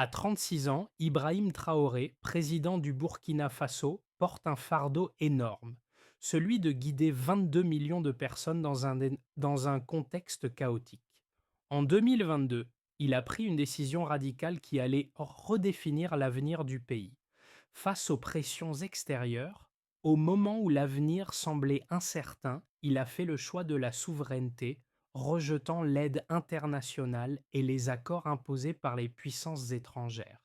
À 36 ans, Ibrahim Traoré, président du Burkina Faso, porte un fardeau énorme, celui de guider 22 millions de personnes dans un contexte chaotique. En 2022, il a pris une décision radicale qui allait redéfinir l'avenir du pays. Face aux pressions extérieures, au moment où l'avenir semblait incertain, il a fait le choix de la souveraineté, rejetant l'aide internationale et les accords imposés par les puissances étrangères.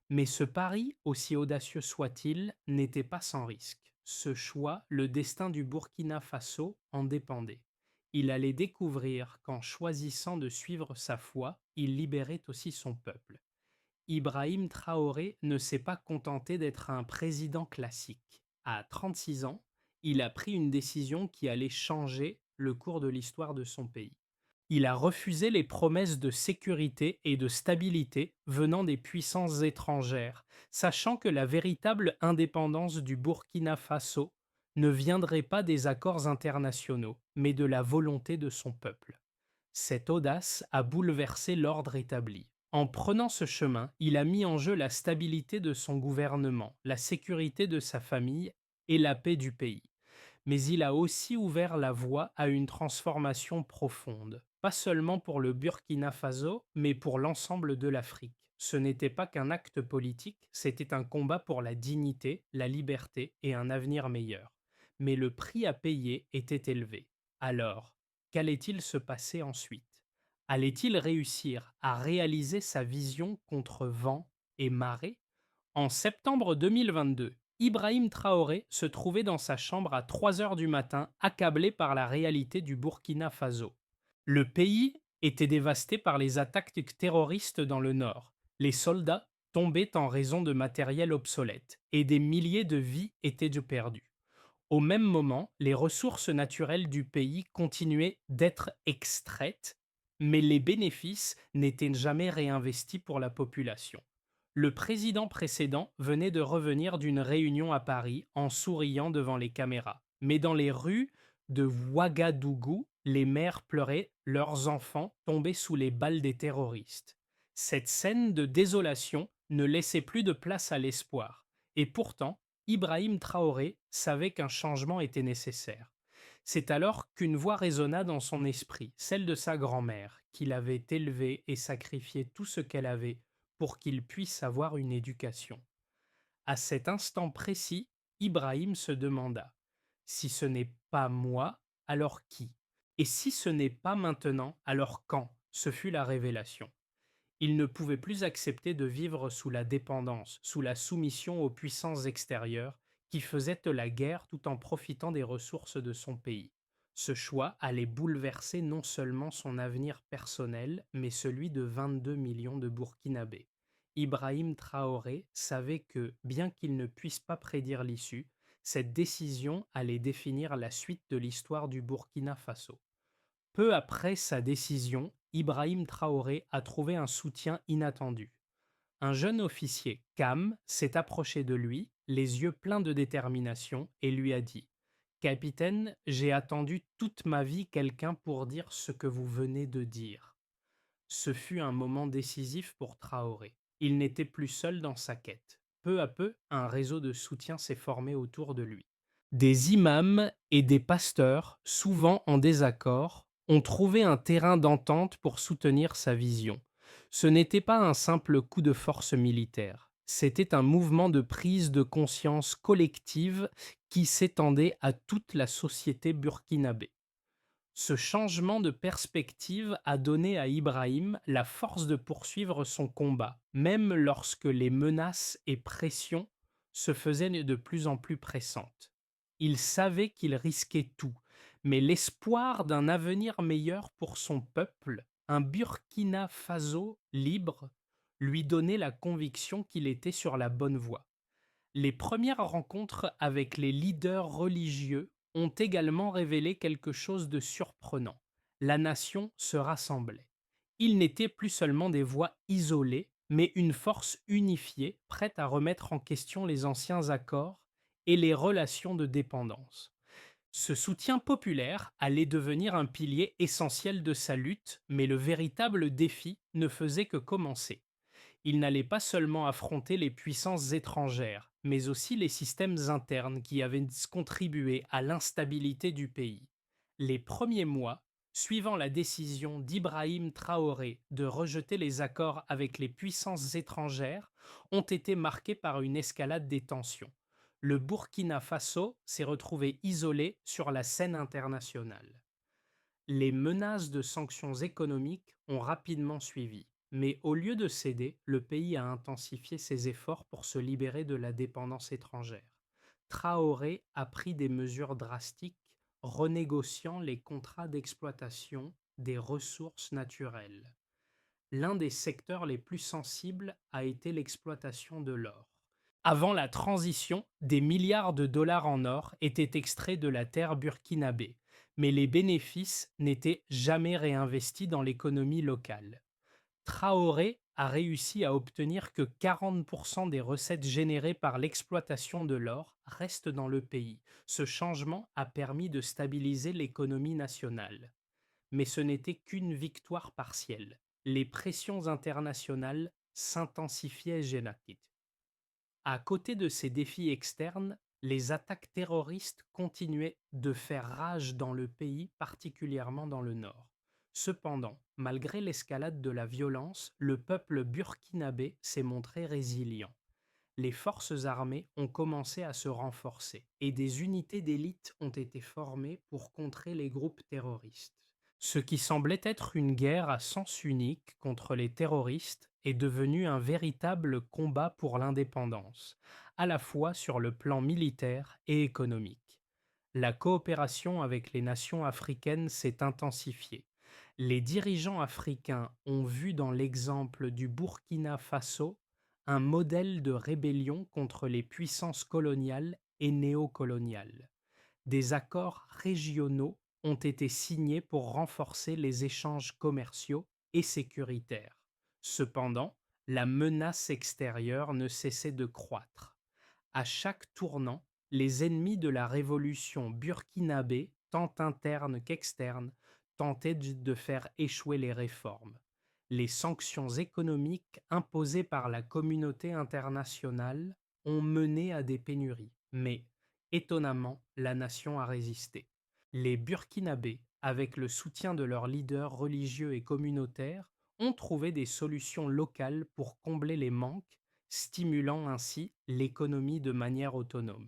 Mais ce pari, aussi audacieux soit-il, n'était pas sans risque. Ce choix, le destin du Burkina Faso en dépendait. Il allait découvrir qu'en choisissant de suivre sa foi, il libérait aussi son peuple. Ibrahim Traoré ne s'est pas contenté d'être un président classique. À 36 ans, il a pris une décision qui allait changer le cours de l'histoire de son pays. Il a refusé les promesses de sécurité et de stabilité venant des puissances étrangères, sachant que la véritable indépendance du Burkina Faso ne viendrait pas des accords internationaux, mais de la volonté de son peuple. Cette audace a bouleversé l'ordre établi. En prenant ce chemin, il a mis en jeu la stabilité de son gouvernement, la sécurité de sa famille et la paix du pays. Mais il a aussi ouvert la voie à une transformation profonde, pas seulement pour le Burkina Faso, mais pour l'ensemble de l'Afrique. Ce n'était pas qu'un acte politique, c'était un combat pour la dignité, la liberté et un avenir meilleur. Mais le prix à payer était élevé. Alors, qu'allait-il se passer ensuite? Allait-il réussir à réaliser sa vision contre vent et marée? En septembre 2022, Ibrahim Traoré se trouvait dans sa chambre à 3 heures du matin, accablé par la réalité du Burkina Faso. Le pays était dévasté par les attaques terroristes dans le nord. Les soldats tombaient en raison de matériel obsolète et des milliers de vies étaient perdues. Au même moment, les ressources naturelles du pays continuaient d'être extraites, mais les bénéfices n'étaient jamais réinvestis pour la population. Le président précédent venait de revenir d'une réunion à Paris en souriant devant les caméras. Mais dans les rues de Ouagadougou, les mères pleuraient leurs enfants tombés sous les balles des terroristes. Cette scène de désolation ne laissait plus de place à l'espoir. Et pourtant, Ibrahim Traoré savait qu'un changement était nécessaire. C'est alors qu'une voix résonna dans son esprit, celle de sa grand-mère, qu'il avait élevée et sacrifié tout ce qu'elle avait pour qu'il puisse avoir une éducation. À cet instant précis, Ibrahim se demanda: si ce n'est pas moi, alors qui? Et si ce n'est pas maintenant, alors quand? Ce fut la révélation. Il ne pouvait plus accepter de vivre sous la dépendance, sous la soumission aux puissances extérieures qui faisaient la guerre tout en profitant des ressources de son pays. Ce choix allait bouleverser non seulement son avenir personnel, mais celui de 22 millions de Burkinabés. Ibrahim Traoré savait que, bien qu'il ne puisse pas prédire l'issue, cette décision allait définir la suite de l'histoire du Burkina Faso. Peu après sa décision, Ibrahim Traoré a trouvé un soutien inattendu. Un jeune officier, Cam, s'est approché de lui, les yeux pleins de détermination, et lui a dit: Capitaine, j'ai attendu toute ma vie quelqu'un pour dire ce que vous venez de dire. Ce fut un moment décisif pour Traoré. Il n'était plus seul dans sa quête. Peu à peu, un réseau de soutien s'est formé autour de lui. Des imams et des pasteurs, souvent en désaccord, ont trouvé un terrain d'entente pour soutenir sa vision. Ce n'était pas un simple coup de force militaire, c'était un mouvement de prise de conscience collective qui s'étendait à toute la société burkinabé. Ce changement de perspective a donné à Ibrahim la force de poursuivre son combat, même lorsque les menaces et pressions se faisaient de plus en plus pressantes. Il savait qu'il risquait tout, mais l'espoir d'un avenir meilleur pour son peuple, un Burkina Faso libre, lui donnait la conviction qu'il était sur la bonne voie. Les premières rencontres avec les leaders religieux ont également révélé quelque chose de surprenant. La nation se rassemblait. Ils n'étaient plus seulement des voix isolées, mais une force unifiée, prête à remettre en question les anciens accords et les relations de dépendance. Ce soutien populaire allait devenir un pilier essentiel de sa lutte, mais le véritable défi ne faisait que commencer. Il n'allait pas seulement affronter les puissances étrangères, mais aussi les systèmes internes qui avaient contribué à l'instabilité du pays. Les premiers mois, suivant la décision d'Ibrahim Traoré de rejeter les accords avec les puissances étrangères, ont été marqués par une escalade des tensions. Le Burkina Faso s'est retrouvé isolé sur la scène internationale. Les menaces de sanctions économiques ont rapidement suivi, mais au lieu de céder, le pays a intensifié ses efforts pour se libérer de la dépendance étrangère. Traoré a pris des mesures drastiques, renégociant les contrats d'exploitation des ressources naturelles. L'un des secteurs les plus sensibles a été l'exploitation de l'or. Avant la transition, des milliards de dollars en or étaient extraits de la terre burkinabé, mais les bénéfices n'étaient jamais réinvestis dans l'économie locale. Traoré a réussi à obtenir que 40% des recettes générées par l'exploitation de l'or restent dans le pays. Ce changement a permis de stabiliser l'économie nationale. Mais ce n'était qu'une victoire partielle. Les pressions internationales s'intensifiaient génétiquement. À côté de ces défis externes, les attaques terroristes continuaient de faire rage dans le pays, particulièrement dans le nord. Cependant, malgré l'escalade de la violence, le peuple burkinabé s'est montré résilient. Les forces armées ont commencé à se renforcer et des unités d'élite ont été formées pour contrer les groupes terroristes. Ce qui semblait être une guerre à sens unique contre les terroristes est devenu un véritable combat pour l'indépendance, à la fois sur le plan militaire et économique. La coopération avec les nations africaines s'est intensifiée. Les dirigeants africains ont vu dans l'exemple du Burkina Faso un modèle de rébellion contre les puissances coloniales et néocoloniales. Des accords régionaux ont été signés pour renforcer les échanges commerciaux et sécuritaires. Cependant, la menace extérieure ne cessait de croître. À chaque tournant, les ennemis de la révolution burkinabé, tant internes qu'externes, tentaient de faire échouer les réformes. Les sanctions économiques imposées par la communauté internationale ont mené à des pénuries, mais étonnamment, la nation a résisté. Les Burkinabés, avec le soutien de leurs leaders religieux et communautaires, ont trouvé des solutions locales pour combler les manques, stimulant ainsi l'économie de manière autonome.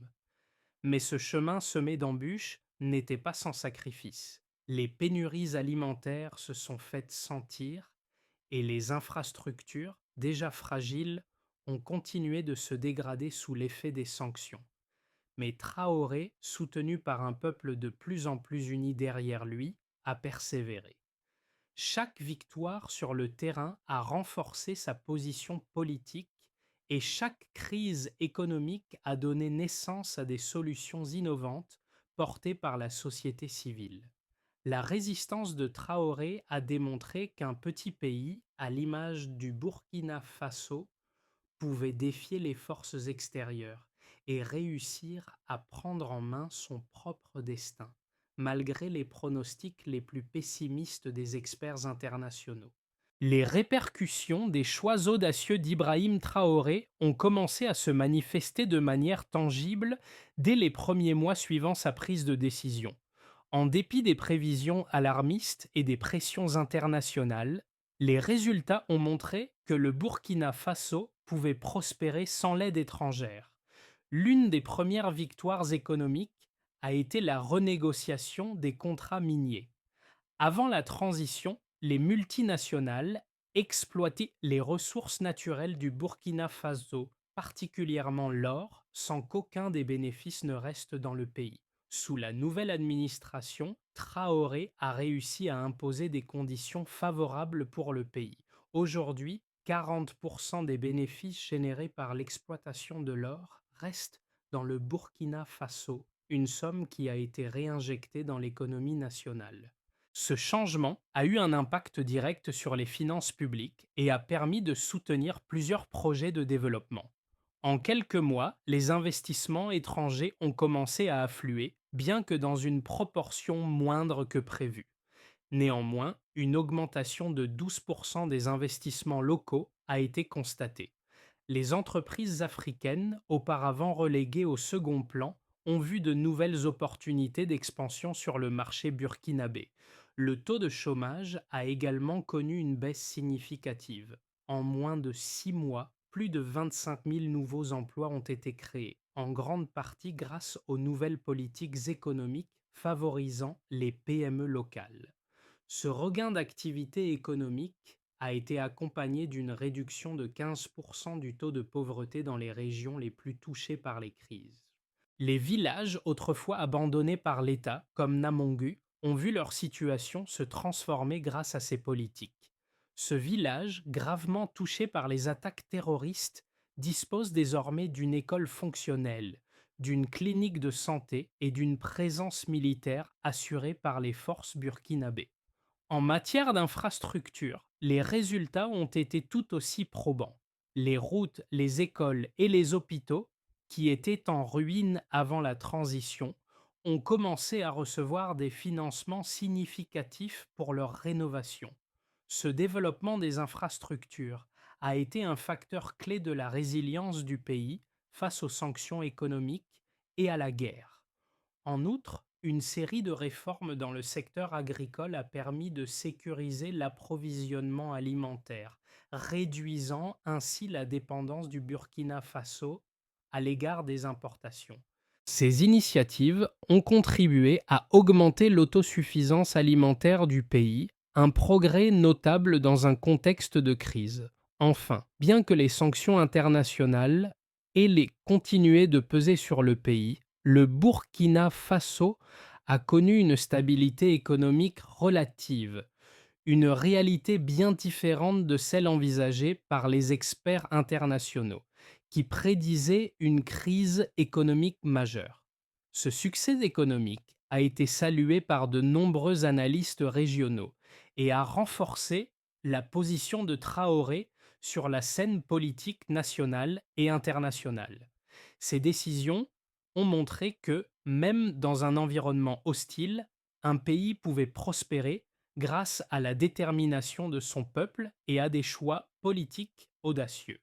Mais ce chemin semé d'embûches n'était pas sans sacrifice. Les pénuries alimentaires se sont faites sentir et les infrastructures, déjà fragiles, ont continué de se dégrader sous l'effet des sanctions. Mais Traoré, soutenu par un peuple de plus en plus uni derrière lui, a persévéré. Chaque victoire sur le terrain a renforcé sa position politique et chaque crise économique a donné naissance à des solutions innovantes portées par la société civile. La résistance de Traoré a démontré qu'un petit pays, à l'image du Burkina Faso, pouvait défier les forces extérieures et réussir à prendre en main son propre destin, malgré les pronostics les plus pessimistes des experts internationaux. Les répercussions des choix audacieux d'Ibrahim Traoré ont commencé à se manifester de manière tangible dès les premiers mois suivant sa prise de décision. En dépit des prévisions alarmistes et des pressions internationales, les résultats ont montré que le Burkina Faso pouvait prospérer sans l'aide étrangère. L'une des premières victoires économiques a été la renégociation des contrats miniers. Avant la transition, les multinationales exploitaient les ressources naturelles du Burkina Faso, particulièrement l'or, sans qu'aucun des bénéfices ne reste dans le pays. Sous la nouvelle administration, Traoré a réussi à imposer des conditions favorables pour le pays. Aujourd'hui, 40% des bénéfices générés par l'exploitation de l'or restent dans le Burkina Faso, une somme qui a été réinjectée dans l'économie nationale. Ce changement a eu un impact direct sur les finances publiques et a permis de soutenir plusieurs projets de développement. En quelques mois, les investissements étrangers ont commencé à affluer, bien que dans une proportion moindre que prévu. Néanmoins, une augmentation de 12% des investissements locaux a été constatée. Les entreprises africaines, auparavant reléguées au second plan, ont vu de nouvelles opportunités d'expansion sur le marché burkinabé. Le taux de chômage a également connu une baisse significative. En moins de 6 mois, plus de 25 000 nouveaux emplois ont été créés, en grande partie grâce aux nouvelles politiques économiques favorisant les PME locales. Ce regain d'activité économique a été accompagné d'une réduction de 15% du taux de pauvreté dans les régions les plus touchées par les crises. Les villages autrefois abandonnés par l'État, comme Namongu, ont vu leur situation se transformer grâce à ces politiques. Ce village, gravement touché par les attaques terroristes, dispose désormais d'une école fonctionnelle, d'une clinique de santé et d'une présence militaire assurée par les forces burkinabées. En matière d'infrastructure, les résultats ont été tout aussi probants. Les routes, les écoles et les hôpitaux, qui étaient en ruine avant la transition, ont commencé à recevoir des financements significatifs pour leur rénovation. Ce développement des infrastructures a été un facteur clé de la résilience du pays face aux sanctions économiques et à la guerre. En outre, une série de réformes dans le secteur agricole a permis de sécuriser l'approvisionnement alimentaire, réduisant ainsi la dépendance du Burkina Faso à l'égard des importations. Ces initiatives ont contribué à augmenter l'autosuffisance alimentaire du pays, un progrès notable dans un contexte de crise. Enfin, bien que les sanctions internationales aient continué de peser sur le pays, le Burkina Faso a connu une stabilité économique relative, une réalité bien différente de celle envisagée par les experts internationaux, qui prédisaient une crise économique majeure. Ce succès économique a été salué par de nombreux analystes régionaux et a renforcé la position de Traoré sur la scène politique nationale et internationale. Ces décisions ont montré que, même dans un environnement hostile, un pays pouvait prospérer grâce à la détermination de son peuple et à des choix politiques audacieux.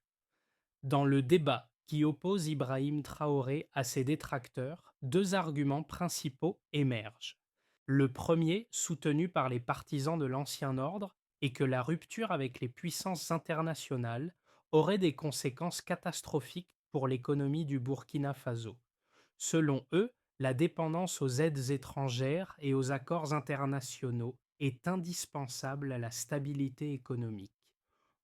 Dans le débat qui oppose Ibrahim Traoré à ses détracteurs, deux arguments principaux émergent. Le premier, soutenu par les partisans de l'ancien ordre, est que la rupture avec les puissances internationales aurait des conséquences catastrophiques pour l'économie du Burkina Faso. Selon eux, la dépendance aux aides étrangères et aux accords internationaux est indispensable à la stabilité économique.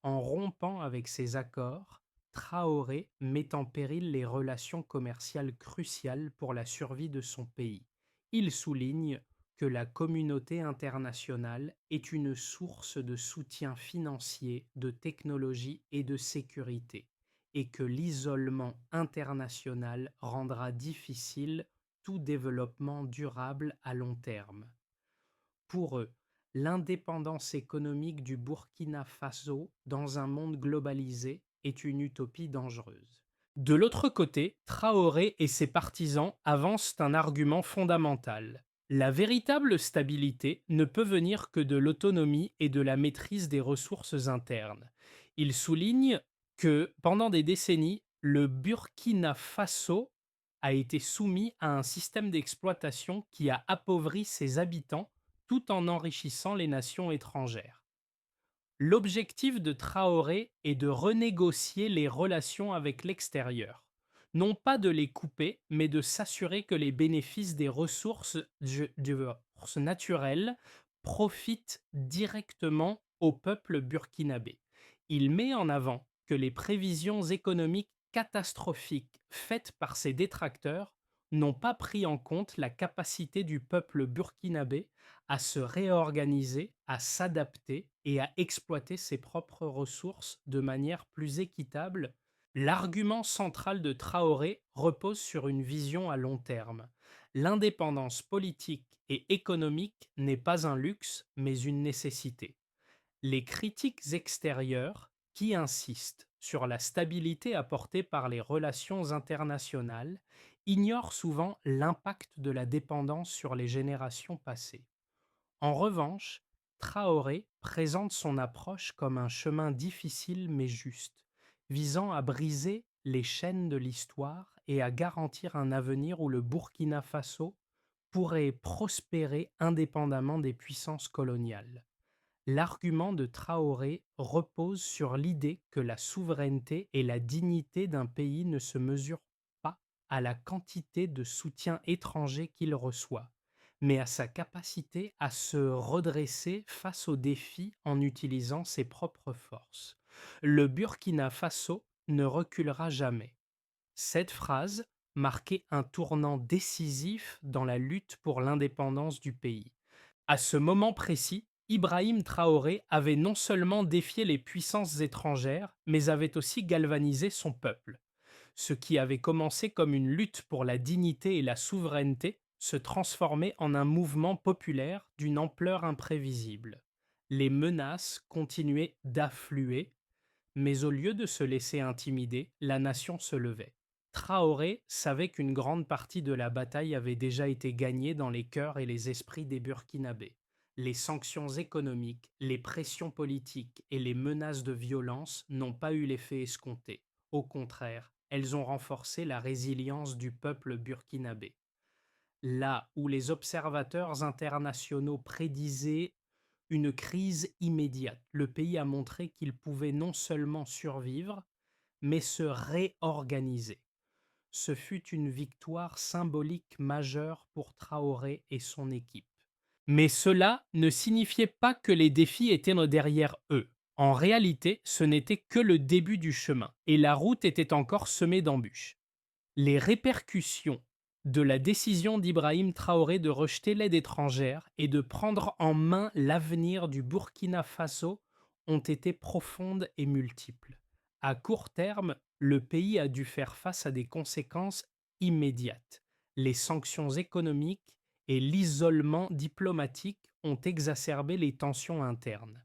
En rompant avec ces accords, Traoré met en péril les relations commerciales cruciales pour la survie de son pays. Il souligne que la communauté internationale est une source de soutien financier, de technologie et de sécurité, et que l'isolement international rendra difficile tout développement durable à long terme. Pour eux, l'indépendance économique du Burkina Faso dans un monde globalisé est une utopie dangereuse. De l'autre côté, Traoré et ses partisans avancent un argument fondamental. La véritable stabilité ne peut venir que de l'autonomie et de la maîtrise des ressources internes. Ils soulignent que pendant des décennies, le Burkina Faso a été soumis à un système d'exploitation qui a appauvri ses habitants tout en enrichissant les nations étrangères. L'objectif de Traoré est de renégocier les relations avec l'extérieur, non pas de les couper, mais de s'assurer que les bénéfices des ressources naturelles profitent directement au peuple burkinabé. Il met en avant que les prévisions économiques catastrophiques faites par ses détracteurs n'ont pas pris en compte la capacité du peuple burkinabé à se réorganiser, à s'adapter et à exploiter ses propres ressources de manière plus équitable. L'argument central de Traoré repose sur une vision à long terme. L'indépendance politique et économique n'est pas un luxe, mais une nécessité. Les critiques extérieures, qui insistent sur la stabilité apportée par les relations internationales, ignorent souvent l'impact de la dépendance sur les générations passées. En revanche, Traoré présente son approche comme un chemin difficile mais juste, visant à briser les chaînes de l'histoire et à garantir un avenir où le Burkina Faso pourrait prospérer indépendamment des puissances coloniales. L'argument de Traoré repose sur l'idée que la souveraineté et la dignité d'un pays ne se mesurent pas à la quantité de soutien étranger qu'il reçoit, mais à sa capacité à se redresser face aux défis en utilisant ses propres forces. Le Burkina Faso ne reculera jamais. Cette phrase marquait un tournant décisif dans la lutte pour l'indépendance du pays. À ce moment précis, Ibrahim Traoré avait non seulement défié les puissances étrangères, mais avait aussi galvanisé son peuple. Ce qui avait commencé comme une lutte pour la dignité et la souveraineté se transformait en un mouvement populaire d'une ampleur imprévisible. Les menaces continuaient d'affluer, mais au lieu de se laisser intimider, la nation se levait. Traoré savait qu'une grande partie de la bataille avait déjà été gagnée dans les cœurs et les esprits des Burkinabés. Les sanctions économiques, les pressions politiques et les menaces de violence n'ont pas eu l'effet escompté. Au contraire, elles ont renforcé la résilience du peuple burkinabé. Là où les observateurs internationaux prédisaient une crise immédiate, le pays a montré qu'il pouvait non seulement survivre, mais se réorganiser. Ce fut une victoire symbolique majeure pour Traoré et son équipe. Mais cela ne signifiait pas que les défis étaient derrière eux. En réalité, ce n'était que le début du chemin, et la route était encore semée d'embûches. Les répercussions de la décision d'Ibrahim Traoré de rejeter l'aide étrangère et de prendre en main l'avenir du Burkina Faso ont été profondes et multiples. À court terme, le pays a dû faire face à des conséquences immédiates. Les sanctions économiques et l'isolement diplomatique ont exacerbé les tensions internes.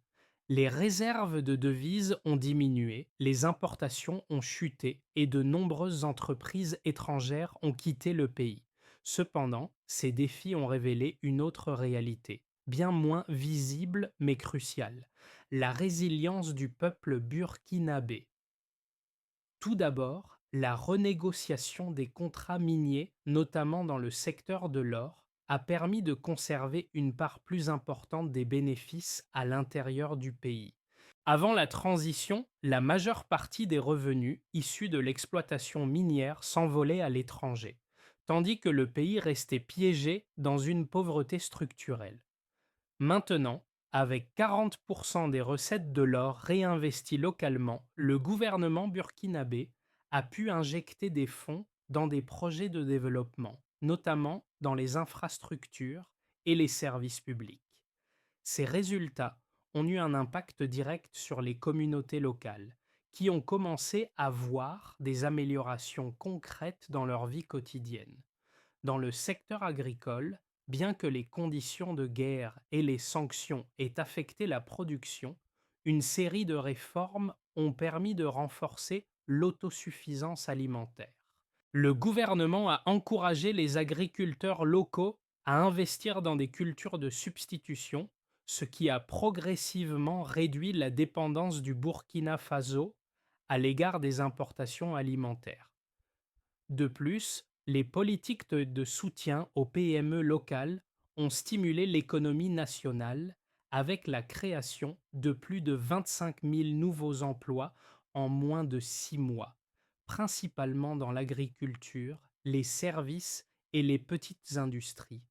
Les réserves de devises ont diminué, les importations ont chuté et de nombreuses entreprises étrangères ont quitté le pays. Cependant, ces défis ont révélé une autre réalité, bien moins visible mais cruciale, la résilience du peuple burkinabé. Tout d'abord, la renégociation des contrats miniers, notamment dans le secteur de l'or, a permis de conserver une part plus importante des bénéfices à l'intérieur du pays. Avant la transition, la majeure partie des revenus issus de l'exploitation minière s'envolait à l'étranger, tandis que le pays restait piégé dans une pauvreté structurelle. Maintenant, avec 40% des recettes de l'or réinvesties localement, le gouvernement burkinabé a pu injecter des fonds dans des projets de développement, notamment dans les infrastructures et les services publics. Ces résultats ont eu un impact direct sur les communautés locales, qui ont commencé à voir des améliorations concrètes dans leur vie quotidienne. Dans le secteur agricole, bien que les conditions de guerre et les sanctions aient affecté la production, une série de réformes ont permis de renforcer l'autosuffisance alimentaire. Le gouvernement a encouragé les agriculteurs locaux à investir dans des cultures de substitution, ce qui a progressivement réduit la dépendance du Burkina Faso à l'égard des importations alimentaires. De plus, les politiques de soutien aux PME locales ont stimulé l'économie nationale avec la création de plus de 25 000 nouveaux emplois en moins de 6 mois, principalement dans l'agriculture, les services et les petites industries.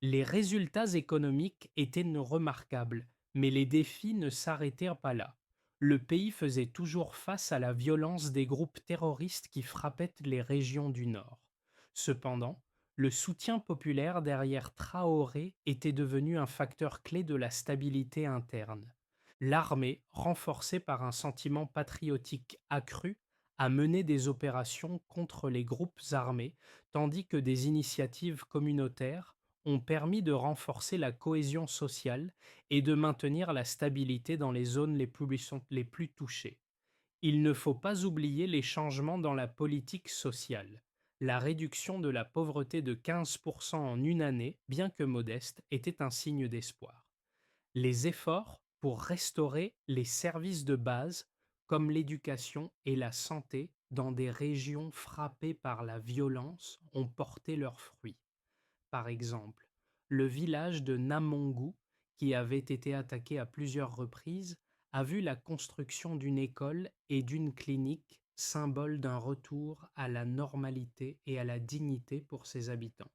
Les résultats économiques étaient remarquables, mais les défis ne s'arrêtèrent pas là. Le pays faisait toujours face à la violence des groupes terroristes qui frappaient les régions du nord. Cependant, le soutien populaire derrière Traoré était devenu un facteur clé de la stabilité interne. L'armée, renforcée par un sentiment patriotique accru, a mené des opérations contre les groupes armés, tandis que des initiatives communautaires ont permis de renforcer la cohésion sociale et de maintenir la stabilité dans les zones les plus touchées. Il ne faut pas oublier les changements dans la politique sociale. La réduction de la pauvreté de 15% en une année, bien que modeste, était un signe d'espoir. Les efforts pour restaurer les services de base comme l'éducation et la santé dans des régions frappées par la violence ont porté leurs fruits. Par exemple, le village de Namongu, qui avait été attaqué à plusieurs reprises, a vu la construction d'une école et d'une clinique, symbole d'un retour à la normalité et à la dignité pour ses habitants.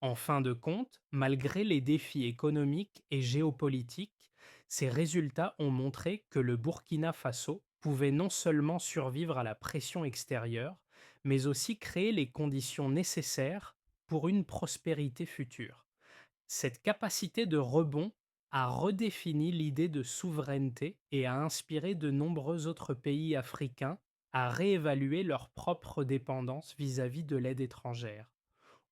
En fin de compte, malgré les défis économiques et géopolitiques, ces résultats ont montré que le Burkina Faso pouvait non seulement survivre à la pression extérieure, mais aussi créer les conditions nécessaires pour une prospérité future. Cette capacité de rebond a redéfini l'idée de souveraineté et a inspiré de nombreux autres pays africains à réévaluer leur propre dépendance vis-à-vis de l'aide étrangère.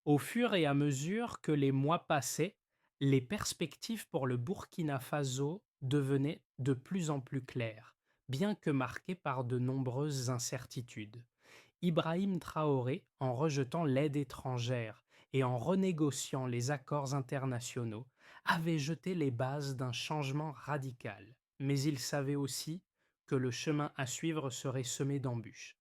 Au fur et à mesure que les mois passaient, les perspectives pour le Burkina Faso devenaient de plus en plus claires, bien que marquées par de nombreuses incertitudes. Ibrahim Traoré, en rejetant l'aide étrangère et en renégociant les accords internationaux, avait jeté les bases d'un changement radical. Mais il savait aussi que le chemin à suivre serait semé d'embûches.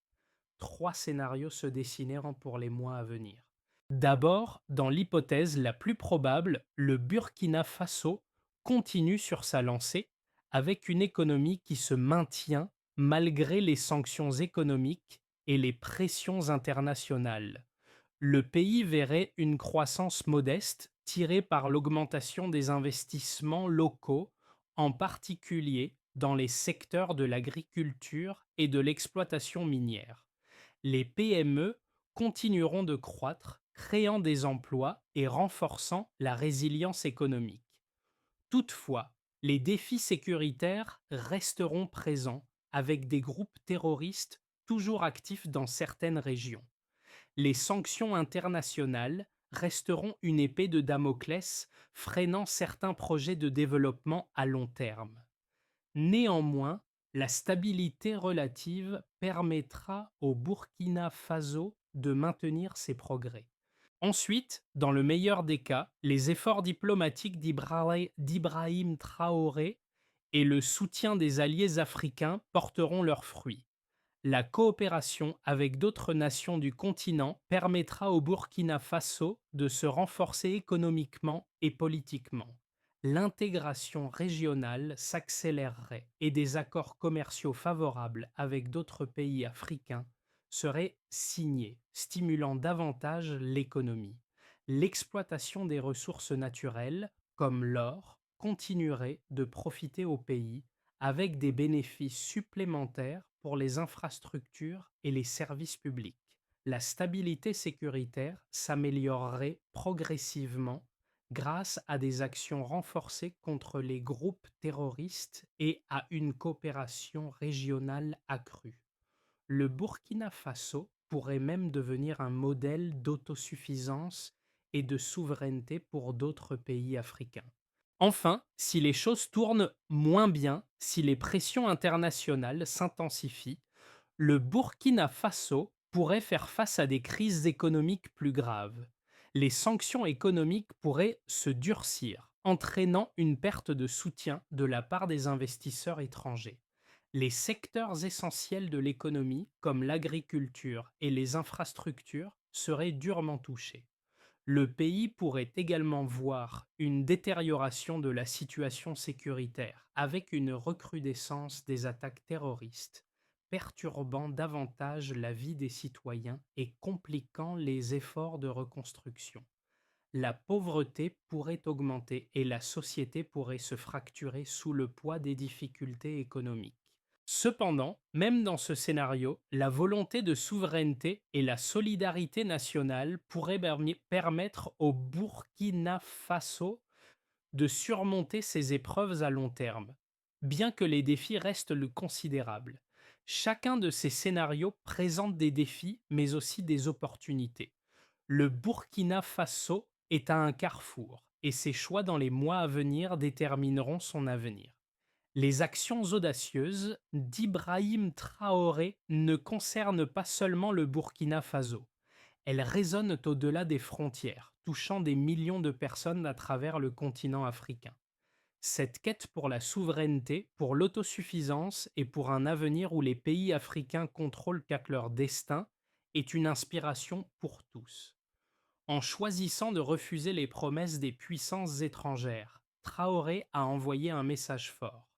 Trois scénarios se dessinèrent pour les mois à venir. D'abord, dans l'hypothèse la plus probable, le Burkina Faso continue sur sa lancée avec une économie qui se maintient malgré les sanctions économiques et les pressions internationales. Le pays verrait une croissance modeste tirée par l'augmentation des investissements locaux, en particulier dans les secteurs de l'agriculture et de l'exploitation minière. Les PME continueront de croître, créant des emplois et renforçant la résilience économique. Toutefois, les défis sécuritaires resteront présents avec des groupes terroristes toujours actifs dans certaines régions. Les sanctions internationales resteront une épée de Damoclès freinant certains projets de développement à long terme. Néanmoins, la stabilité relative permettra au Burkina Faso de maintenir ses progrès. Ensuite, dans le meilleur des cas, les efforts diplomatiques d'Ibrahim Traoré et le soutien des alliés africains porteront leurs fruits. La coopération avec d'autres nations du continent permettra au Burkina Faso de se renforcer économiquement et politiquement. L'intégration régionale s'accélérerait et des accords commerciaux favorables avec d'autres pays africains seraient signés, stimulant davantage l'économie. L'exploitation des ressources naturelles, comme l'or, continuerait de profiter au pays avec des bénéfices supplémentaires pour les infrastructures et les services publics. La stabilité sécuritaire s'améliorerait progressivement grâce à des actions renforcées contre les groupes terroristes et à une coopération régionale accrue. Le Burkina Faso pourrait même devenir un modèle d'autosuffisance et de souveraineté pour d'autres pays africains. Enfin, si les choses tournent moins bien, si les pressions internationales s'intensifient, le Burkina Faso pourrait faire face à des crises économiques plus graves. Les sanctions économiques pourraient se durcir, entraînant une perte de soutien de la part des investisseurs étrangers. Les secteurs essentiels de l'économie, comme l'agriculture et les infrastructures, seraient durement touchés. Le pays pourrait également voir une détérioration de la situation sécuritaire, avec une recrudescence des attaques terroristes, perturbant davantage la vie des citoyens et compliquant les efforts de reconstruction. La pauvreté pourrait augmenter et la société pourrait se fracturer sous le poids des difficultés économiques. Cependant, même dans ce scénario, la volonté de souveraineté et la solidarité nationale pourraient permettre au Burkina Faso de surmonter ces épreuves à long terme, bien que les défis restent considérables. Chacun de ces scénarios présente des défis, mais aussi des opportunités. Le Burkina Faso est à un carrefour, et ses choix dans les mois à venir détermineront son avenir. Les actions audacieuses d'Ibrahim Traoré ne concernent pas seulement le Burkina Faso. Elles résonnent au-delà des frontières, touchant des millions de personnes à travers le continent africain. Cette quête pour la souveraineté, pour l'autosuffisance et pour un avenir où les pays africains contrôlent qu'à leur destin est une inspiration pour tous. En choisissant de refuser les promesses des puissances étrangères, Traoré a envoyé un message fort.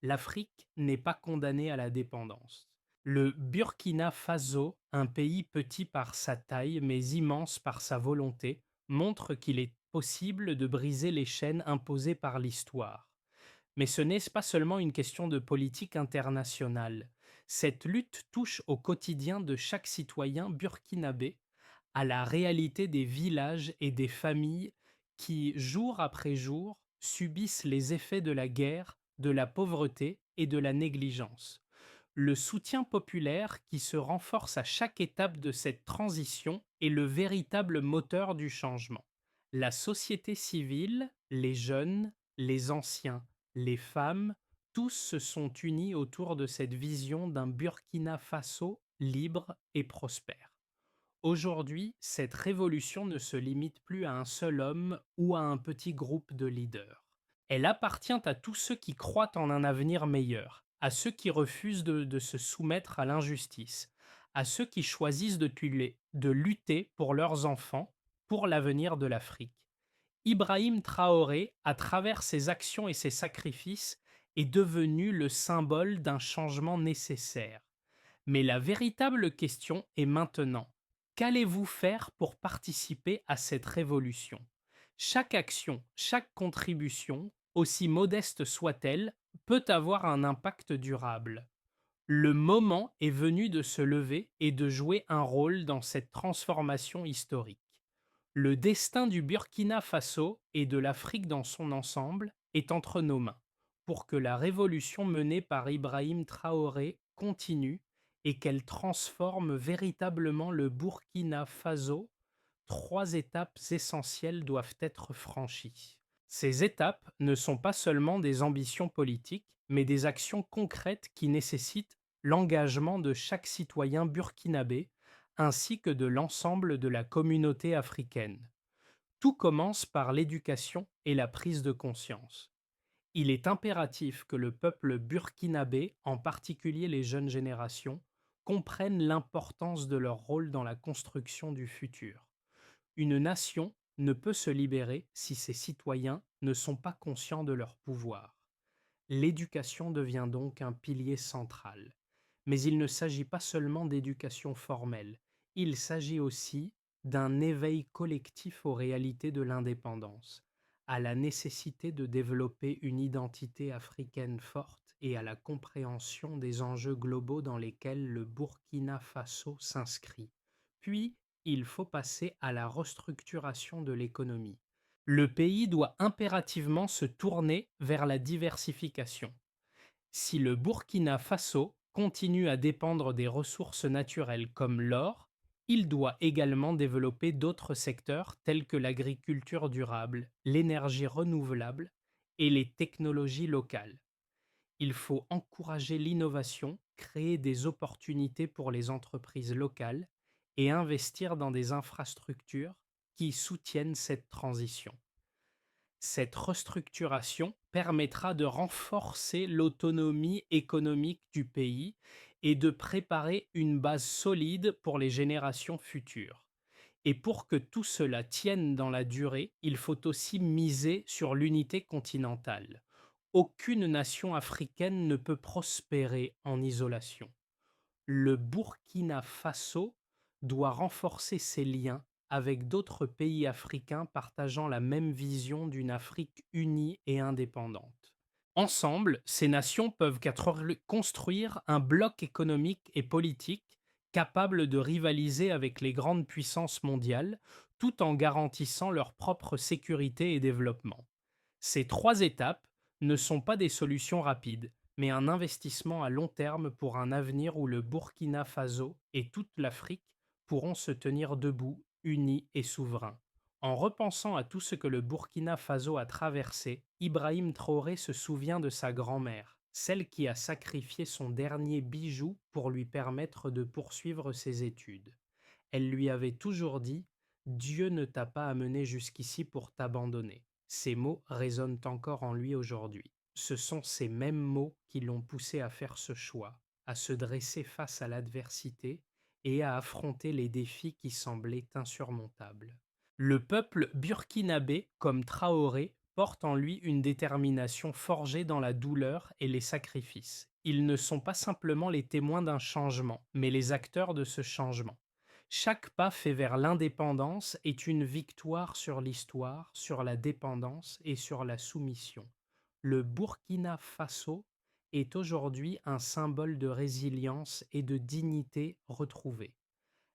L'Afrique n'est pas condamnée à la dépendance. Le Burkina Faso, un pays petit par sa taille mais immense par sa volonté, montre qu'il est possible de briser les chaînes imposées par l'histoire. Mais ce n'est pas seulement une question de politique internationale. Cette lutte touche au quotidien de chaque citoyen burkinabé, à la réalité des villages et des familles qui, jour après jour, subissent les effets de la guerre, de la pauvreté et de la négligence. Le soutien populaire qui se renforce à chaque étape de cette transition est le véritable moteur du changement. La société civile, les jeunes, les anciens, les femmes, tous se sont unis autour de cette vision d'un Burkina Faso libre et prospère. Aujourd'hui, cette révolution ne se limite plus à un seul homme ou à un petit groupe de leaders. Elle appartient à tous ceux qui croient en un avenir meilleur, à ceux qui refusent de se soumettre à l'injustice, à ceux qui choisissent de lutter pour leurs enfants, pour l'avenir de l'Afrique. Ibrahim Traoré, à travers ses actions et ses sacrifices, est devenu le symbole d'un changement nécessaire. Mais la véritable question est maintenant, qu'allez-vous faire pour participer à cette révolution? Chaque action, chaque contribution, aussi modeste soit-elle, peut avoir un impact durable. Le moment est venu de se lever et de jouer un rôle dans cette transformation historique. Le destin du Burkina Faso et de l'Afrique dans son ensemble est entre nos mains, pour que la révolution menée par Ibrahim Traoré continue et qu'elle transforme véritablement le Burkina Faso. Trois étapes essentielles doivent être franchies. Ces étapes ne sont pas seulement des ambitions politiques, mais des actions concrètes qui nécessitent l'engagement de chaque citoyen burkinabé ainsi que de l'ensemble de la communauté africaine. Tout commence par l'éducation et la prise de conscience. Il est impératif que le peuple burkinabé, en particulier les jeunes générations, comprennent l'importance de leur rôle dans la construction du futur. Une nation ne peut se libérer si ses citoyens ne sont pas conscients de leur pouvoir. L'éducation devient donc un pilier central. Mais il ne s'agit pas seulement d'éducation formelle, il s'agit aussi d'un éveil collectif aux réalités de l'indépendance, à la nécessité de développer une identité africaine forte et à la compréhension des enjeux globaux dans lesquels le Burkina Faso s'inscrit. Puis, il faut passer à la restructuration de l'économie. Le pays doit impérativement se tourner vers la diversification. Si le Burkina Faso continue à dépendre des ressources naturelles comme l'or, il doit également développer d'autres secteurs tels que l'agriculture durable, l'énergie renouvelable et les technologies locales. Il faut encourager l'innovation, créer des opportunités pour les entreprises locales et investir dans des infrastructures qui soutiennent cette transition. Cette restructuration permettra de renforcer l'autonomie économique du pays et de préparer une base solide pour les générations futures. Et pour que tout cela tienne dans la durée, il faut aussi miser sur l'unité continentale. Aucune nation africaine ne peut prospérer en isolation. Le Burkina Faso doit renforcer ses liens avec d'autres pays africains partageant la même vision d'une Afrique unie et indépendante. Ensemble, ces nations peuvent construire un bloc économique et politique capable de rivaliser avec les grandes puissances mondiales tout en garantissant leur propre sécurité et développement. Ces trois étapes ne sont pas des solutions rapides, mais un investissement à long terme pour un avenir où le Burkina Faso et toute l'Afrique pourront se tenir debout, unis et souverains. En repensant à tout ce que le Burkina Faso a traversé, Ibrahim Traoré se souvient de sa grand-mère, celle qui a sacrifié son dernier bijou pour lui permettre de poursuivre ses études. Elle lui avait toujours dit: Dieu ne t'a pas amené jusqu'ici pour t'abandonner. Ces mots résonnent encore en lui aujourd'hui. Ce sont ces mêmes mots qui l'ont poussé à faire ce choix, à se dresser face à l'adversité et à affronter les défis qui semblaient insurmontables. Le peuple burkinabé, comme Traoré, porte en lui une détermination forgée dans la douleur et les sacrifices. Ils ne sont pas simplement les témoins d'un changement, mais les acteurs de ce changement. Chaque pas fait vers l'indépendance est une victoire sur l'histoire, sur la dépendance et sur la soumission. Le Burkina Faso est aujourd'hui un symbole de résilience et de dignité retrouvée.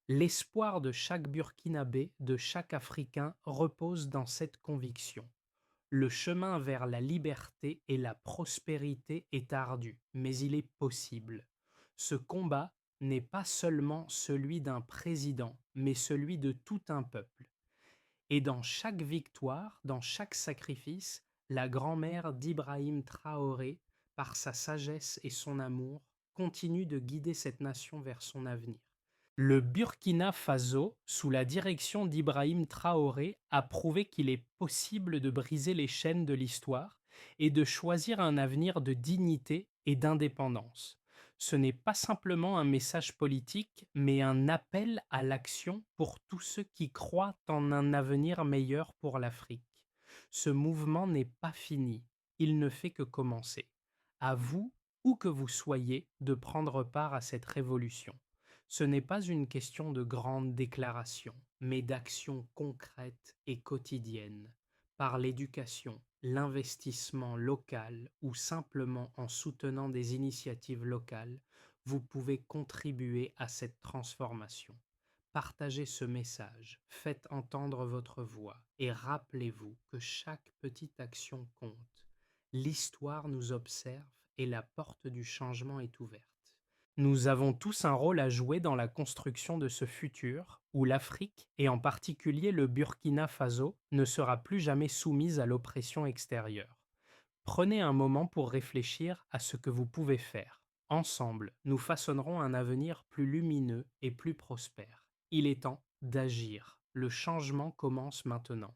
L'espoir de chaque Burkinabé, de chaque Africain, repose dans cette conviction. Le chemin vers la liberté et la prospérité est ardu, mais il est possible. Ce combat n'est pas seulement celui d'un président, mais celui de tout un peuple. Et dans chaque victoire, dans chaque sacrifice, la grand-mère d'Ibrahim Traoré, par sa sagesse et son amour, continue de guider cette nation vers son avenir. Le Burkina Faso, sous la direction d'Ibrahim Traoré, a prouvé qu'il est possible de briser les chaînes de l'histoire et de choisir un avenir de dignité et d'indépendance. Ce n'est pas simplement un message politique, mais un appel à l'action pour tous ceux qui croient en un avenir meilleur pour l'Afrique. Ce mouvement n'est pas fini, il ne fait que commencer. À vous, où que vous soyez, de prendre part à cette révolution. Ce n'est pas une question de grandes déclarations, mais d'actions concrètes et quotidiennes, par l'éducation, l'investissement local ou simplement en soutenant des initiatives locales, vous pouvez contribuer à cette transformation. Partagez ce message, faites entendre votre voix et rappelez-vous que chaque petite action compte. L'histoire nous observe et la porte du changement est ouverte. Nous avons tous un rôle à jouer dans la construction de ce futur où l'Afrique, et en particulier le Burkina Faso, ne sera plus jamais soumise à l'oppression extérieure. Prenez un moment pour réfléchir à ce que vous pouvez faire. Ensemble, nous façonnerons un avenir plus lumineux et plus prospère. Il est temps d'agir. Le changement commence maintenant.